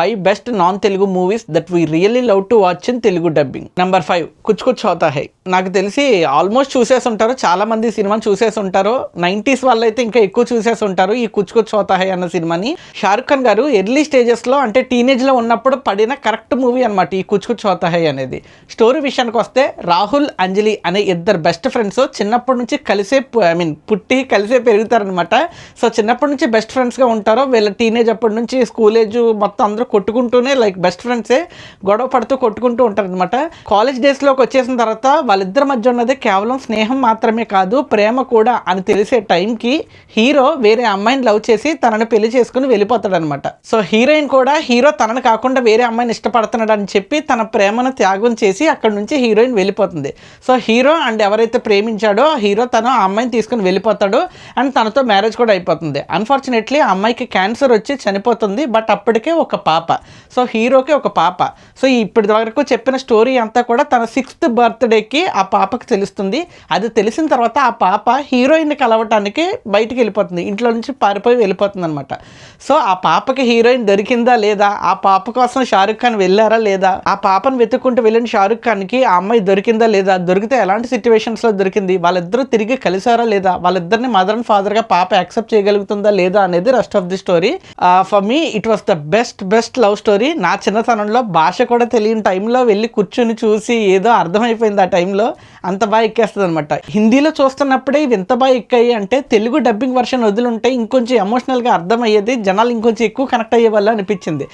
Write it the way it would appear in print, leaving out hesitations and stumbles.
5 best non Telugu movies that we really love to watch in Telugu dubbing. Number 5 కుచ్ కుచ్ హోతా హై. నాకు తెలిసి ఆల్మోస్ట్ చూసేసి ఉంటారు, చాలా మంది సినిమాని చూసేసి ఉంటారు. 90s వాళ్ళైతే ఇంకా ఎక్కువ చూసేసి ఉంటారు ఈ కుచ్ కుచ్ హోతా హై అన్న సినిమాని. షారుఖ్ ఖాన్ గారు ఎర్లీ స్టేజెస్లో అంటే టీనేజ్లో ఉన్నప్పుడు పడిన కరెక్ట్ మూవీ అనమాట ఈ కుచ్ కుచ్ హోతా హై అనేది. స్టోరీ విషయానికి వస్తే రాహుల్, అంజలి అనే ఇద్దరు బెస్ట్ ఫ్రెండ్స్ చిన్నప్పటి నుంచి కలిసే పుట్టి కలిసే పెరుగుతారనమాట. సో చిన్నప్పటి నుంచి బెస్ట్ ఫ్రెండ్స్గా ఉంటారు. వీళ్ళ టీనేజ్ అప్పటి నుంచి స్కూల్ ఏజ్ మొత్తం అందరూ కొట్టుకుంటూనే లైక్ బెస్ట్ ఫ్రెండ్సే గొడవ పడుతూ కొట్టుకుంటూ ఉంటారనమాట. కాలేజ్ డేస్లోకి వచ్చేసిన తర్వాత వాళ్ళిద్దరి మధ్య ఉన్నది కేవలం స్నేహం మాత్రమే కాదు, ప్రేమ కూడా అని తెలిసే టైంకి హీరో వేరే అమ్మాయిని లవ్ చేసి తనని పెళ్లి చేసుకుని వెళ్ళిపోతాడనమాట. సో హీరోయిన్ కూడా హీరో తనని కాకుండా వేరే అమ్మాయిని ఇష్టపడుతున్నాడు అని చెప్పి తన ప్రేమను త్యాగం చేసి అక్కడ నుంచి హీరోయిన్ వెళ్ళిపోతుంది. సో హీరో అండ్ ఎవరైతే ప్రేమించాడో హీరో తను ఆ అమ్మాయిని తీసుకుని వెళ్ళిపోతాడు అండ్ తనతో మ్యారేజ్ కూడా అయిపోతుంది. అన్ఫార్చునేట్లీ ఆ అమ్మాయికి క్యాన్సర్ వచ్చి చనిపోతుంది. బట్ అప్పటికే ఒక పాప, సో హీరోకి ఒక పాప. సో ఇప్పటి వరకు చెప్పిన స్టోరీ అంతా కూడా తన 6th బర్త్డేకి ఆ పాపకి తెలుస్తుంది. అది తెలిసిన తర్వాత ఆ పాప హీరోయిన్ని కలవటానికి బయటికి వెళ్ళిపోతుంది, ఇంట్లో నుంచి పారిపోయి వెళ్ళిపోతుంది అనమాట. సో ఆ పాపకి హీరోయిన్ దొరికిందా లేదా, ఆ పాప కోసం షారుఖ్ ఖాన్ వెళ్ళారా లేదా, ఆ పాపను వెతుక్కుంటూ వెళ్ళిన షారుఖ్ ఖాన్కి ఆ అమ్మాయి దొరికిందా లేదా, దొరికితే ఎలాంటి సిచ్యువేషన్స్లో దొరికింది, వాళ్ళిద్దరూ తిరిగి కలిసారా లేదా, వాళ్ళిద్దరిని మదర్ అండ్ ఫాదర్గా పాప యాక్సెప్ట్ చేయగలుగుతుందా లేదా అనేది rest of the story. For me it was the best love story. నా చిన్నతనంలో భాష కూడా తెలియని టైంలో వెళ్ళి కూర్చుని చూసి ఏదో అర్థమైపోయింది ఆ టైంలో, అంత బాగా ఎక్కేస్తుంది అనమాట. హిందీలో చూస్తున్నప్పుడే ఇవి ఎంత బాగా ఎక్కాయి అంటే తెలుగు డబ్బింగ్ వర్షన్ వదిలింటే ఇంకొంచెం ఎమోషనల్గా అర్థమయ్యేది, జనాలు ఇంకొంచెం ఎక్కువ కనెక్ట్ అయ్యే వల్ల అనిపించింది.